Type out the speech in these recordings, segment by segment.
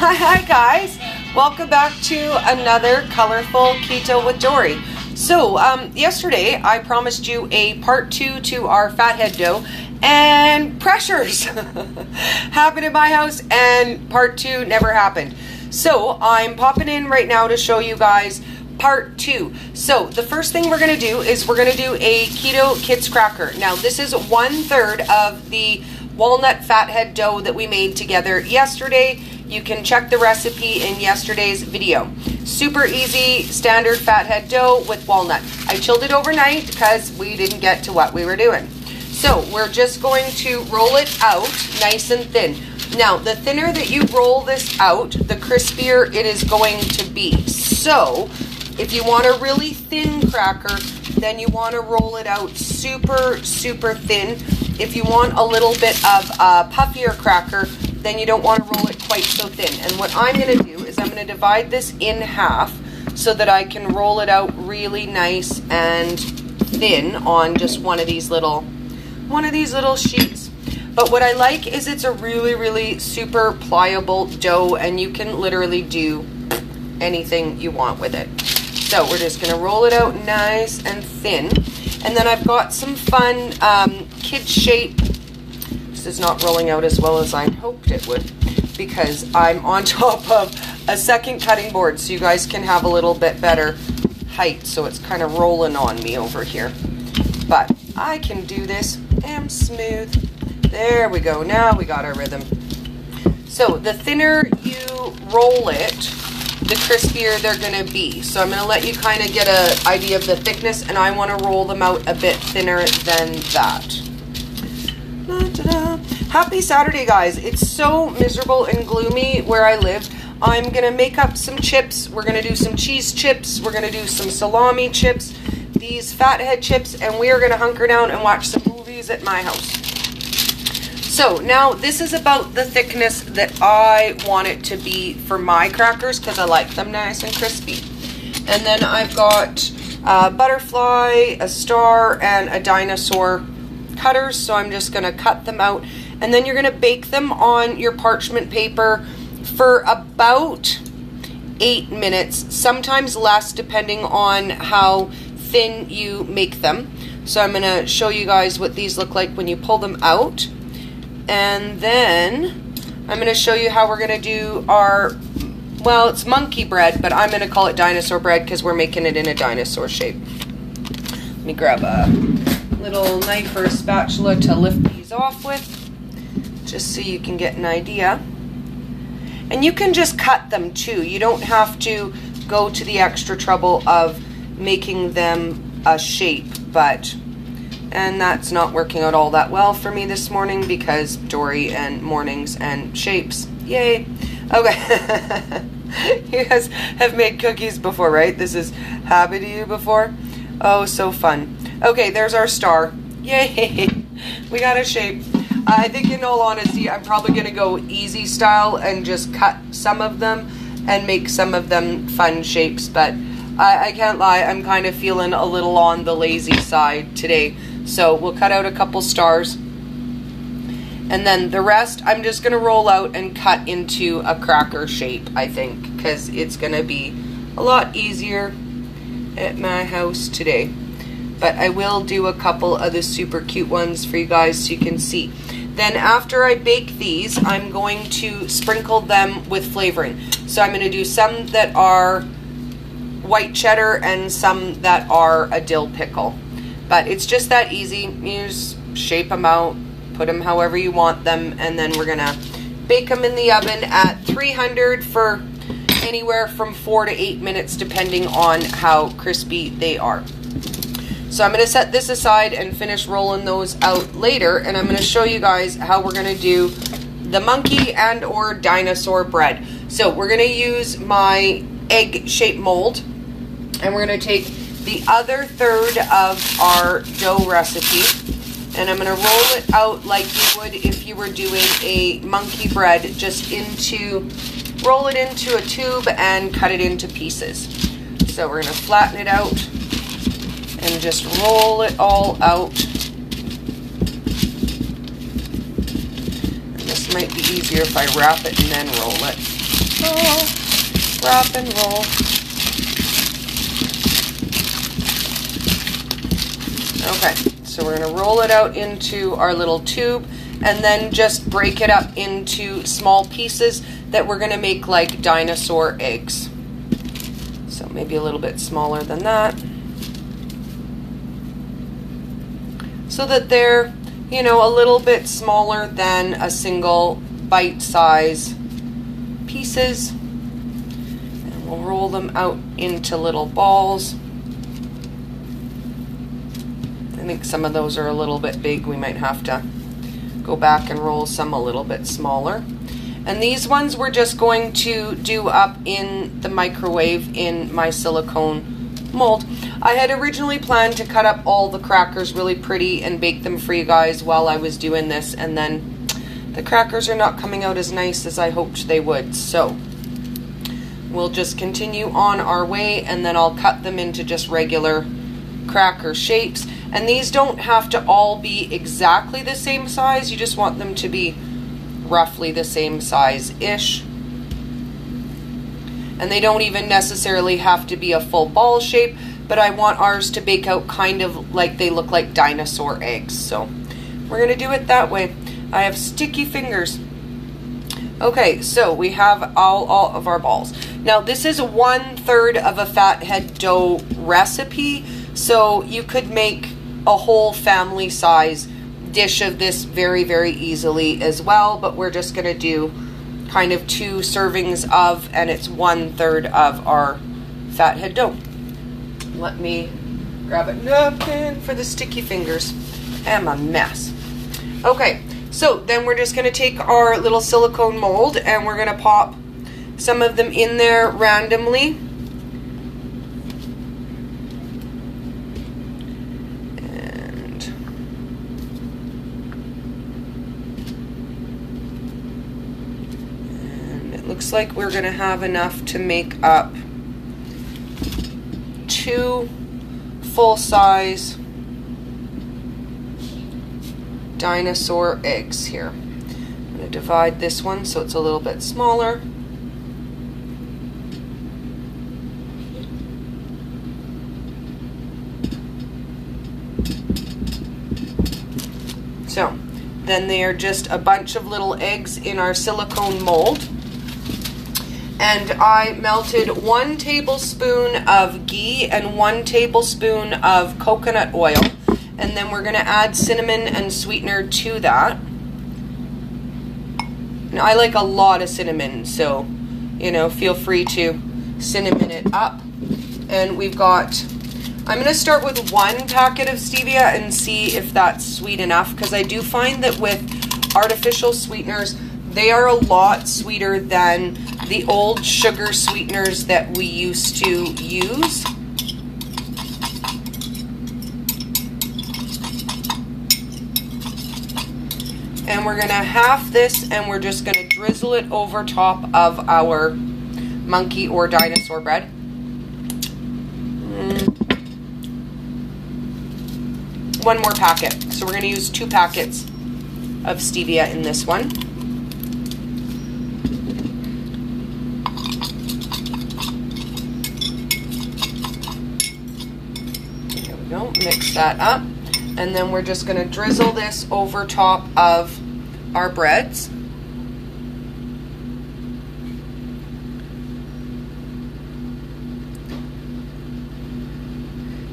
Hi guys, welcome back to another colorful keto with Dory. So yesterday I promised you a part 2 to our fathead dough, and pressures happened in my house and part 2 never happened. So I'm popping in right now to show you guys part 2. So the first thing we're going to do is we're going to do a keto kids cracker. Now this is 1/3 of the walnut fathead dough that we made together yesterday. You can check the recipe in yesterday's video. Super easy, standard fathead dough with walnut. I chilled it overnight because we didn't get to what we were doing. So we're just going to roll it out nice and thin. Now, the thinner that you roll this out, the crispier it is going to be. So if you want a really thin cracker, then you want to roll it out super, super thin. If you want a little bit of a puffier cracker, then you don't want to roll it quite so thin. And what I'm going to do is I'm going to divide this in half so that I can roll it out really nice and thin on just one of these little sheets. But what I like is it's a really, really super pliable dough, and you can literally do anything you want with it. So we're just going to roll it out nice and thin. And then I've got some fun kid shape. This is not rolling out as well as I hoped it would because I'm on top of a second cutting board, so you guys can have a little bit better height. So it's kind of rolling on me over here. But I can do this. Damn smooth. There we go. Now we got our rhythm. So the thinner you roll it, the crispier they're going to be. So I'm going to let you kind of get an idea of the thickness, and I want to roll them out a bit thinner than that. Happy Saturday, guys. It's so miserable and gloomy where I live. I'm going to make up some chips. We're going to do some cheese chips. We're going to do some salami chips, these fathead chips, and we are going to hunker down and watch some movies at my house. So now this is about the thickness that I want it to be for my crackers because I like them nice and crispy. And then I've got a butterfly, a star, and a dinosaur cutters. So I'm just going to cut them out. And then you're going to bake them on your parchment paper for about 8 minutes, sometimes less depending on how thin you make them. So I'm going to show you guys what these look like when you pull them out. And then I'm going to show you how we're going to do our, well, it's monkey bread, but I'm going to call it dinosaur bread because we're making it in a dinosaur shape. Let me grab a little knife or a spatula to lift these off with, just so you can get an idea. And you can just cut them too. You don't have to go to the extra trouble of making them a shape, and that's not working out all that well for me this morning because Dory and mornings and shapes. Yay. Okay. You guys have made cookies before, right? This has happened to you before? Oh, so fun. Okay, there's our star. Yay. We got a shape. I think in all honesty, I'm probably going to go easy style and just cut some of them and make some of them fun shapes. But I can't lie, I'm kind of feeling a little on the lazy side today. So we'll cut out a couple stars. And then the rest, I'm just going to roll out and cut into a cracker shape, I think. Because it's going to be a lot easier at my house today. But I will do a couple of the super cute ones for you guys so you can see. Then after I bake these, I'm going to sprinkle them with flavoring. So I'm going to do some that are white cheddar and some that are a dill pickle. But it's just that easy. You just shape them out, put them however you want them, and then we're going to bake them in the oven at 300 for anywhere from 4 to 8 minutes depending on how crispy they are. So I'm going to set this aside and finish rolling those out later, and I'm going to show you guys how we're going to do the monkey and or dinosaur bread. So we're going to use my egg-shaped mold, and we're going to take the other third of our dough recipe, and I'm going to roll it out like you would if you were doing a monkey bread, just roll it into a tube and cut it into pieces. So we're going to flatten it out and just roll it all out. And this might be easier if I wrap it and then roll it. roll, wrap and roll. Okay, so we're gonna roll it out into our little tube and then just break it up into small pieces that we're gonna make like dinosaur eggs. So maybe a little bit smaller than that. So that they're, you know, a little bit smaller than a single bite size pieces. And we'll roll them out into little balls. I think some of those are a little bit big. We might have to go back and roll some a little bit smaller. And these ones we're just going to do up in the microwave in my silicone mold. I had originally planned to cut up all the crackers really pretty and bake them for you guys while I was doing this, and then the crackers are not coming out as nice as I hoped they would. So we'll just continue on our way, and then I'll cut them into just regular cracker shapes. And these don't have to all be exactly the same size. You just want them to be roughly the same size-ish. And they don't even necessarily have to be a full ball shape, but I want ours to bake out kind of like they look like dinosaur eggs. So we're gonna do it that way. I have sticky fingers. Okay, so we have all of our balls. Now this is 1/3 of a fathead dough recipe, so you could make a whole family size dish of this very, very easily as well, but we're just gonna do kind of 2 servings of, and it's 1/3 of our fathead dough. Let me grab a napkin for the sticky fingers. I'm a mess. Okay, so then we're just gonna take our little silicone mold and we're gonna pop some of them in there randomly. Looks like we're gonna have enough to make up 2 full-size dinosaur eggs here. I'm gonna divide this one so it's a little bit smaller. So then they are just a bunch of little eggs in our silicone mold. And I melted 1 tablespoon of ghee and 1 tablespoon of coconut oil. And then we're gonna add cinnamon and sweetener to that. Now I like a lot of cinnamon, so, you know, feel free to cinnamon it up. And we've got, I'm gonna start with 1 packet of stevia and see if that's sweet enough, because I do find that with artificial sweeteners, they are a lot sweeter than the old sugar sweeteners that we used to use. And we're gonna half this and we're just gonna drizzle it over top of our monkey or dinosaur bread. One more packet. So we're gonna use 2 packets of stevia in this one. Mix that up, and then we're just going to drizzle this over top of our breads.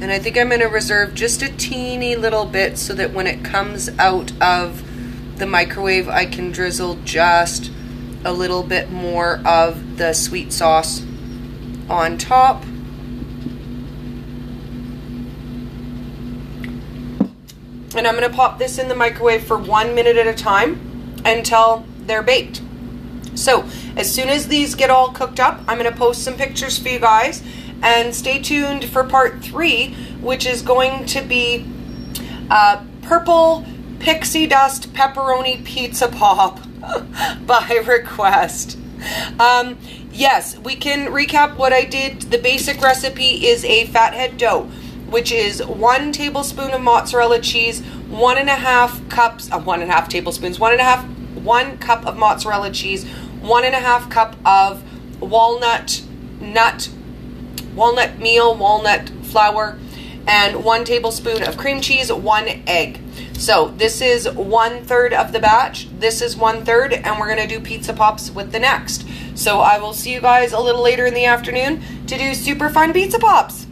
And I think I'm going to reserve just a teeny little bit so that when it comes out of the microwave I can drizzle just a little bit more of the sweet sauce on top. And I'm going to pop this in the microwave for 1 minute at a time until they're baked. So as soon as these get all cooked up, I'm going to post some pictures for you guys. And stay tuned for part 3, which is going to be purple pixie dust pepperoni pizza pop by request. Yes, we can recap what I did. The basic recipe is a fathead dough, which is 1 tablespoon of mozzarella cheese, 1.5 cups, 1.5 tablespoons, 1 cup of mozzarella cheese, 1.5 cup of walnut meal, walnut flour, and 1 tablespoon of cream cheese, 1 egg. So this is 1/3 of the batch. This is 1/3, and we're gonna do pizza pops with the next. So I will see you guys a little later in the afternoon to do super fun pizza pops.